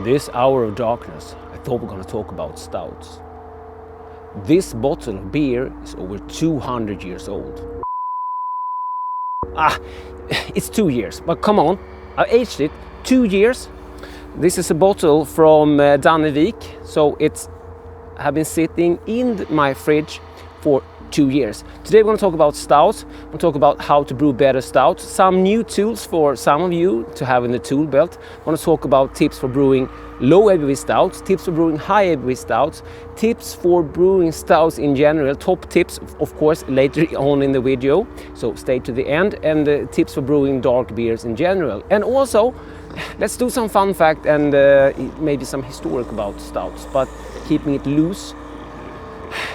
this hour of darkness, I thought we're going to talk about stouts. This bottle of beer is over 200 years old. It's 2 years, but come on, I aged it 2 years. This is a bottle from Danevik, so it's have been sitting in my fridge for 2 years. Today we're going to talk about stouts. We're going to talk about how to brew better stouts, some new tools for some of you to have in the tool belt. We're going to talk about tips for brewing low ABV stouts, tips for brewing high ABV stouts, tips for brewing stouts in general, top tips of course later on in the video, so stay to the end, and tips for brewing dark beers in general. And also let's do some fun fact and maybe some historic about stouts, but keeping it loose,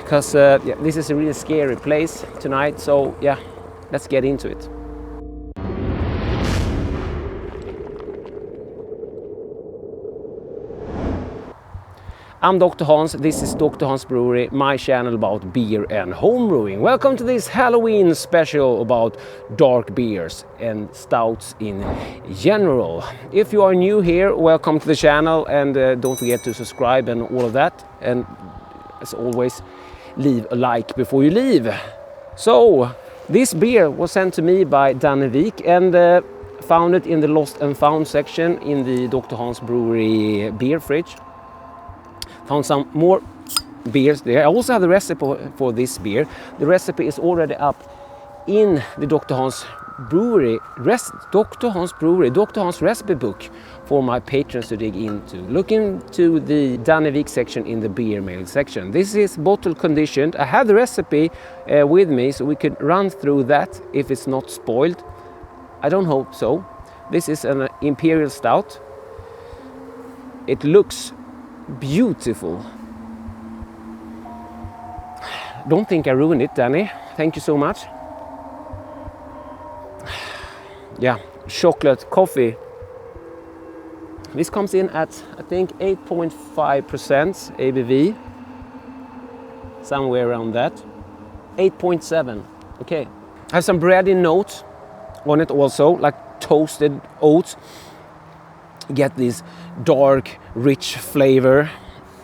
because this is a really scary place tonight, so yeah, let's get into it. I'm Dr. Hans, this is Dr. Hans Brewery, my channel about beer and home brewing. Welcome to this Halloween special about dark beers and stouts in general. If you are new here, welcome to the channel, and don't forget to subscribe and all of that. And as always, leave a like before you leave. So, this beer was sent to me by Danevik and found it in the Lost and Found section in the Dr. Hans Brewery beer fridge. Found some more beers there. I also have the recipe for this beer. The recipe is already up in the Dr. Hans Brewery, Dr. Hans recipe book for my patrons to dig into. Look into the Danevik section in the beer mail section. This is bottle conditioned. I have the recipe with me, so we could run through that if it's not spoiled. I don't hope so. This is an Imperial Stout. It looks beautiful. Don't think I ruined it, Danny. Thank you so much. Yeah, chocolate coffee. This comes in at, I think, 8.5% ABV. Somewhere around that. 8.7. Okay. I have some bready notes on it also, like toasted oats. Get this dark, rich flavor.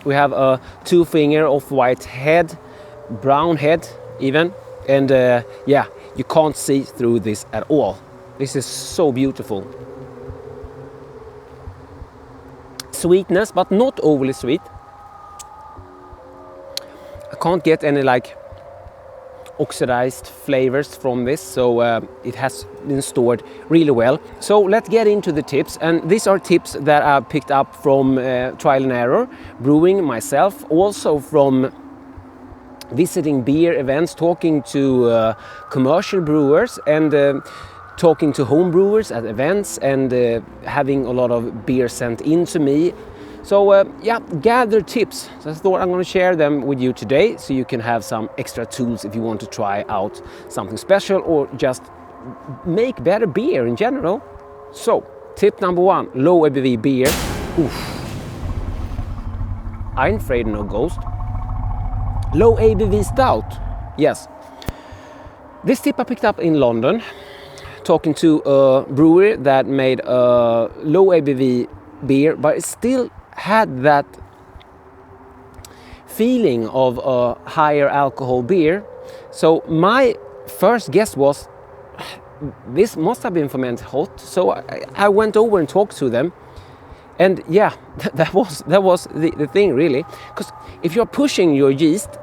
We have a 2-finger off-white head, brown head even, and yeah, you can't see through this at all. This is so beautiful. Sweetness, but not overly sweet. I can't get any like oxidized flavors from this, so it has been stored really well. So let's get into the tips, and these are tips that I picked up from trial and error, brewing myself, also from visiting beer events, talking to commercial brewers, and talking to home brewers at events, and having a lot of beer sent in to me. So yeah, gather tips. So I thought I'm going to share them with you today, so you can have some extra tools if you want to try out something special or just make better beer in general. So tip number 1, low ABV beer. Oof. I'm afraid no ghost. Low ABV stout. Yes. This tip I picked up in London, talking to a brewery that made a low ABV beer, but it still had that feeling of a higher alcohol beer. So my first guess was this must have been fermented hot. So I went over and talked to them, and yeah, that was the thing really, because if you're pushing your yeast,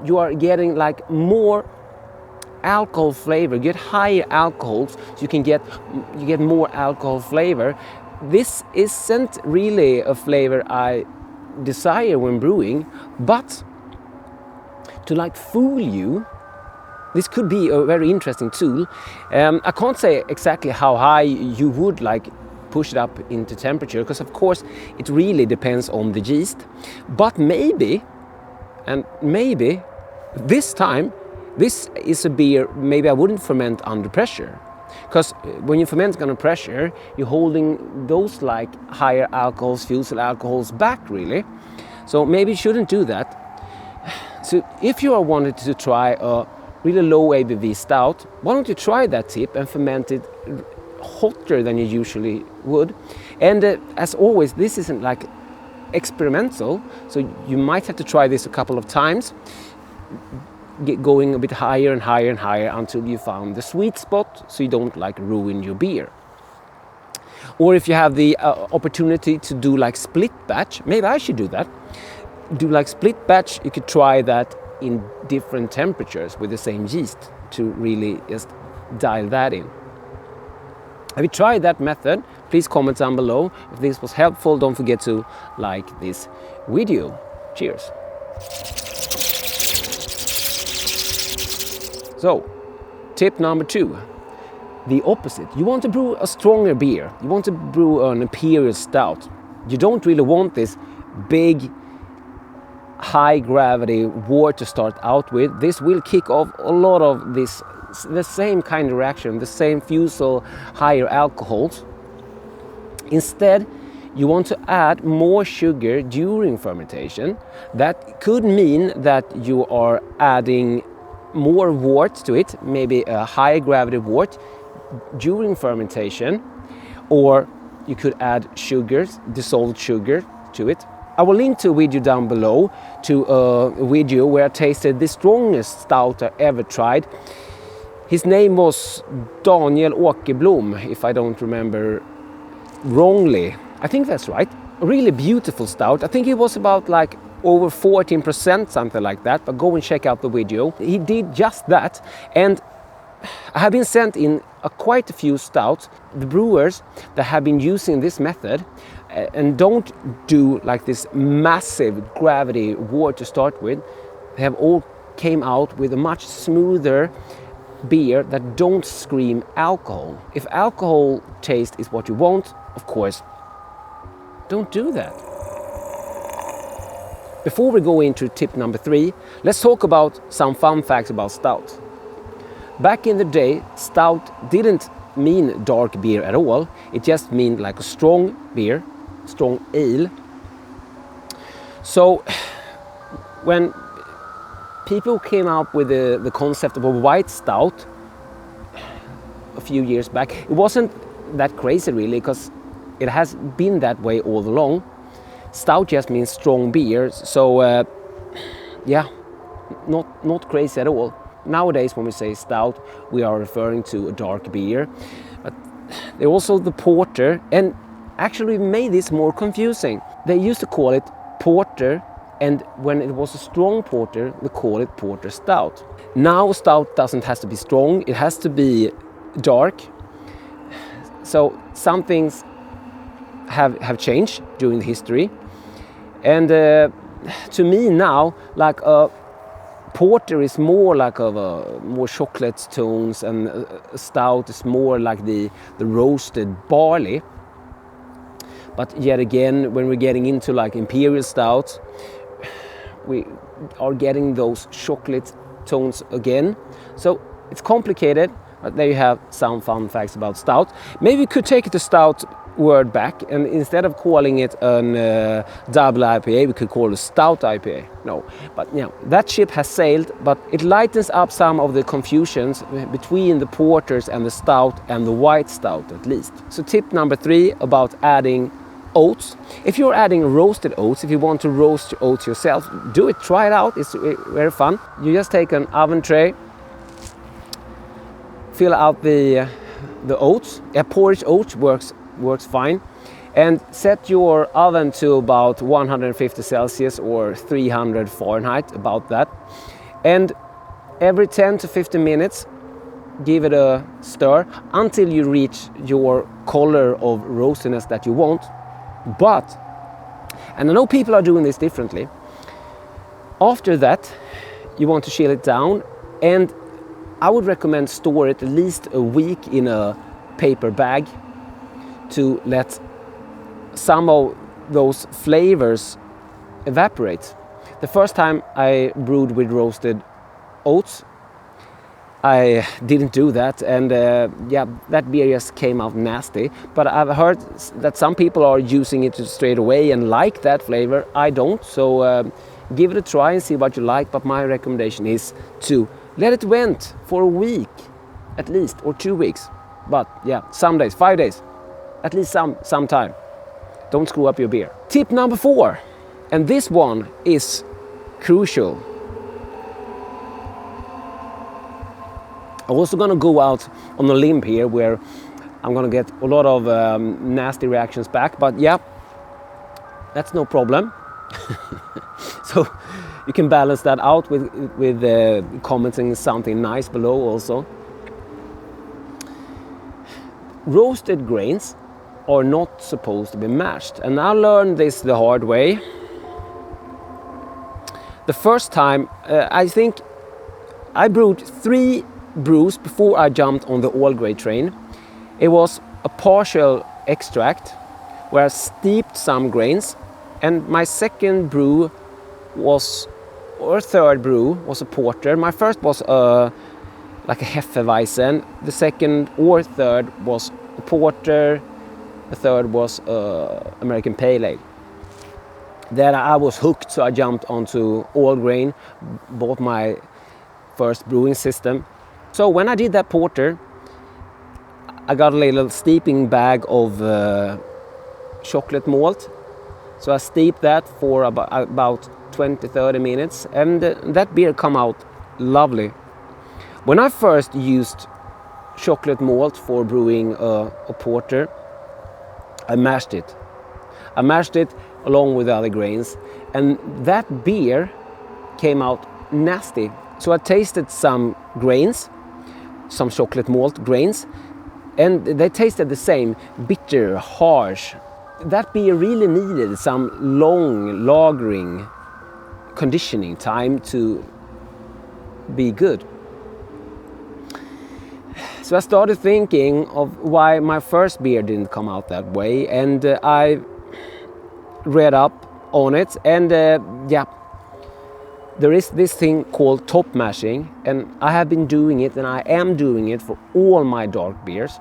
you are getting like more alcohol flavor, you get higher alcohols, so you get more alcohol flavor. This isn't really a flavor I desire when brewing, but to like fool you, this could be a very interesting tool. I can't say exactly how high you would like push it up into temperature, because of course it really depends on the yeast. But maybe this time, this is a beer maybe I wouldn't ferment under pressure. Because when you ferment under pressure, you're holding those like higher alcohols, fusel alcohols back really. So maybe you shouldn't do that. So if you are wanted to try a really low ABV stout, why don't you try that tip and ferment it hotter than you usually would. And as always, this isn't like experimental, so you might have to try this a couple of times, get going a bit higher and higher and higher until you found the sweet spot, so you don't like ruin your beer. Or if you have the opportunity to do like split batch, maybe I should do that. Do like split batch, you could try that in different temperatures with the same yeast to really just dial that in. Have you tried that method? Please comment down below. If this was helpful, don't forget to like this video. Cheers. So, tip number 2. The opposite. You want to brew a stronger beer. You want to brew an imperial stout. You don't really want this big, high gravity wort to start out with. This will kick off a lot of this, the same kind of reaction, the same fusel, higher alcohols. Instead, you want to add more sugar during fermentation. That could mean that you are adding more wort to it, maybe a high gravity wort during fermentation, or you could add sugars, dissolved sugar to it. I will link to a video down below to a video where I tasted the strongest stout I ever tried. His name was Daniel Åkerblom, if I don't remember wrongly. I think that's right. A really beautiful stout. I think it was about like over 14%, something like that, but go and check out the video. He did just that, and I have been sent in quite a few stouts. The brewers that have been using this method and don't do like this massive gravity wort to start with, they have all came out with a much smoother beer that don't scream alcohol. If alcohol taste is what you want, of course, don't do that. Before we go into tip number 3, let's talk about some fun facts about stout. Back in the day, stout didn't mean dark beer at all. It just meant like a strong beer, strong ale. So when people came up with the concept of a white stout a few years back, it wasn't that crazy really, because it has been that way all along. Stout just means strong beer, so yeah, not crazy at all. Nowadays when we say stout, we are referring to a dark beer, but there's also the porter, and actually made this more confusing. They used to call it porter, and when it was a strong porter, they call it porter stout. Now stout doesn't have to be strong, it has to be dark. So some things have changed during the history, and to me now, like a porter is more like more chocolate tones, and a stout is more like the roasted barley. But yet again, when we're getting into like imperial stouts, we are getting those chocolate tones again. So it's complicated, but there you have some fun facts about stout. Maybe we could take the stout word back, and instead of calling it an double IPA, we could call it a stout IPA. No, but you know, that ship has sailed, but it lightens up some of the confusions between the porters and the stout and the white stout at least. So tip number 3 about adding oats. If you're adding roasted oats, if you want to roast your oats yourself, do it, try it out, it's very fun. You just take an oven tray, fill out the oats. Porridge oats works fine, and set your oven to about 150 Celsius or 300 Fahrenheit, about that. And every 10 to 15 minutes, give it a stir until you reach your color of roastiness that you want. But, and I know people are doing this differently, after that you want to chill it down, and I would recommend store it at least a week in a paper bag to let some of those flavors evaporate. The first time I brewed with roasted oats, I didn't do that, and yeah, that beer just came out nasty. But I've heard that some people are using it straight away and like that flavor. I don't, so give it a try and see what you like. But my recommendation is to let it vent for a week at least, or 2 weeks. But yeah, some days, 5 days, at least some time. Don't screw up your beer. Tip number 4, and this one is crucial. I'm also gonna go out on a limb here where I'm gonna get a lot of nasty reactions back, but yeah, that's no problem. So you can balance that out with commenting something nice below also. Roasted grains are not supposed to be mashed, and I learned this the hard way. The first time, I think I brewed 3 brews before I jumped on the all grade train. It was a partial extract where I steeped some grains, and my second brew was, or third brew was a porter. My first was like a Hefeweizen. The second or third was a porter. The third was American Pale Ale. Then I was hooked, so I jumped onto all grain, bought my first brewing system. So when I did that porter, I got a little steeping bag of chocolate malt. So I steeped that for about 20-30 minutes, and that beer come out lovely. When I first used chocolate malt for brewing a porter, I mashed it. I mashed it along with the other grains, and that beer came out nasty. So I tasted some grains, some chocolate malt grains, and they tasted the same, bitter, harsh. That beer really needed some long lagering, conditioning time to be good. So I started thinking of why my first beer didn't come out that way, and I read up on it, and yeah, there is this thing called top mashing, and I have been doing it, and I am doing it for all my dark beers.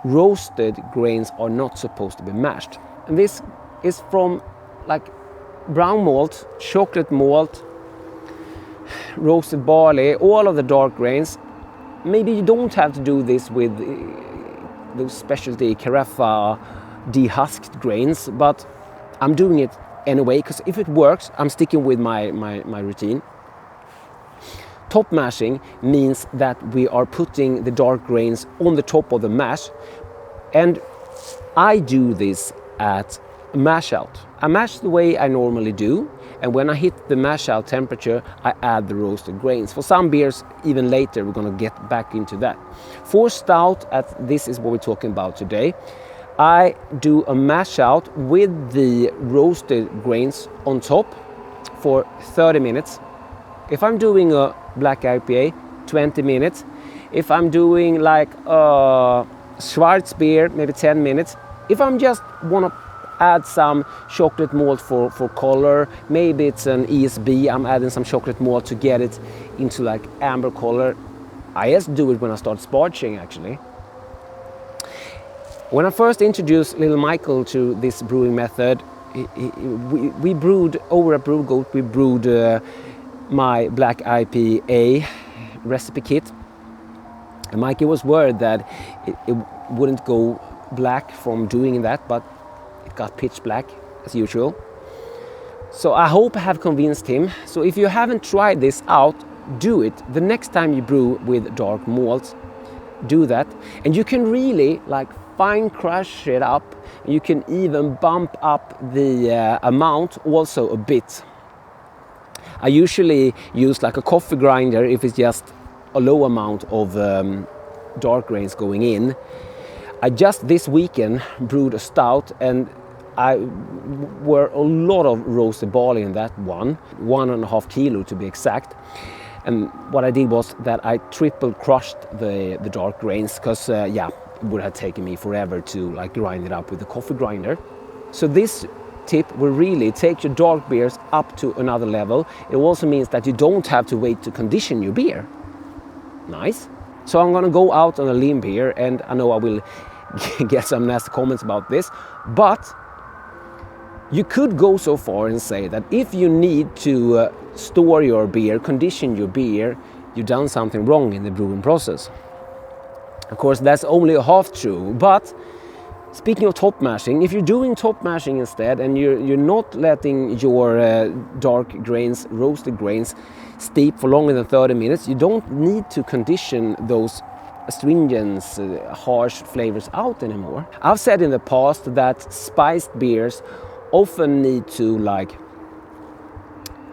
Roasted grains are not supposed to be mashed, and this is from like brown malt, chocolate malt, roasted barley, all of the dark grains. Maybe you don't have to do this with those specialty Carafa dehusked grains, but I'm doing it anyway, because if it works, I'm sticking with my routine. Top mashing means that we are putting the dark grains on the top of the mash, and I do this at mash out. I mash the way I normally do, and when I hit the mash out temperature, I add the roasted grains. For some beers, even later, we're going to get back into that. For stout, this is what we're talking about today, I do a mash out with the roasted grains on top for 30 minutes. If I'm doing a black IPA, 20 minutes. If I'm doing like a Schwarz beer, maybe 10 minutes. If I'm just want to add some chocolate malt for color, maybe it's an ESB, I'm adding some chocolate malt to get it into like amber color. I just do it when I start sparging actually. When I first introduced little Michael to this brewing method, we brewed over at Brew, we brewed my black IPA recipe kit. And Mikey was worried that it wouldn't go black from doing that, but it got pitch black as usual. So I hope I have convinced him. So if you haven't tried this out, do it. The next time you brew with dark malts, do that. And you can really like fine crush it up. You can even bump up the amount also a bit. I usually use like a coffee grinder if it's just a low amount of dark grains going in. I just this weekend brewed a stout, and I were a lot of roasted barley in that one, 1.5 kilo to be exact. And what I did was that I triple crushed the dark grains, because yeah, it would have taken me forever to like grind it up with the coffee grinder. So this tip will really take your dark beers up to another level. It also means that you don't have to wait to condition your beer. Nice. So I'm gonna go out on a limb here, and I know I will get some nasty comments about this, but you could go so far and say that if you need to store your beer, condition your beer, you've done something wrong in the brewing process. Of course, that's only half true, but Speaking of top mashing, if you're doing top mashing instead and you're not letting your dark grains, roasted grains, steep for longer than 30 minutes, you don't need to condition those astringents, harsh flavors out anymore. I've said in the past that spiced beers often need to like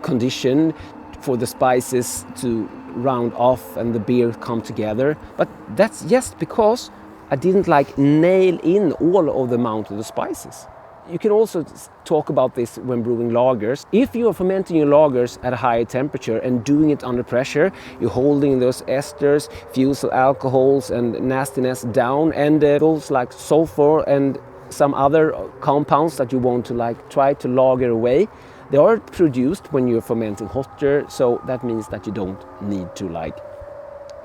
condition for the spices to round off and the beer come together, but that's just because I didn't like nail in all of the amount of the spices. You can also talk about this when brewing lagers. If you are fermenting your lagers at a higher temperature and doing it under pressure, you're holding those esters, fusel alcohols and nastiness down, and those like sulfur and some other compounds that you want to like try to lager away, they are produced when you're fermenting hotter, so that means that you don't need to like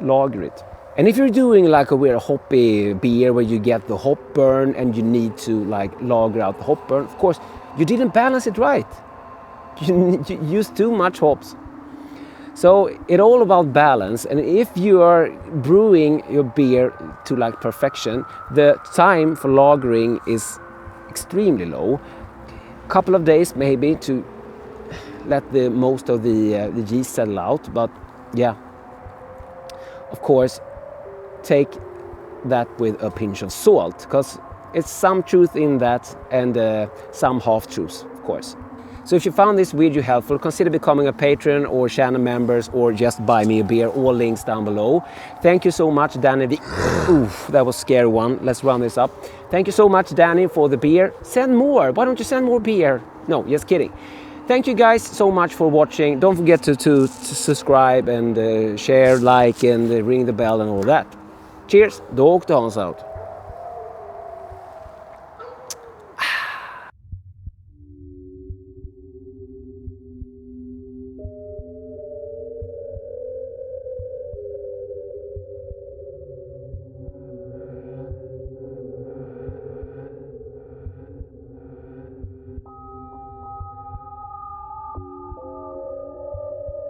lager it. And if you're doing like a weird hoppy beer where you get the hop burn and you need to like lager out the hop burn, of course you didn't balance it right. You used too much hops. So it's all about balance, and if you are brewing your beer to like perfection, the time for lagering is extremely low. A couple of days maybe to let the most of the yeast settle out, but yeah, of course take that with a pinch of salt, because it's some truth in that and some half-truths, of course. So if you found this video helpful, consider becoming a patron or channel members, or just buy me a beer. All links down below. Thank you so much, Danny. Oof, that was a scary one. Let's round this up. Thank you so much, Danny, for the beer. Send more. Why don't you send more beer? No, just kidding. Thank you guys so much for watching. Don't forget to subscribe and share, like, and ring the bell and all that. Cheers. DrHans out.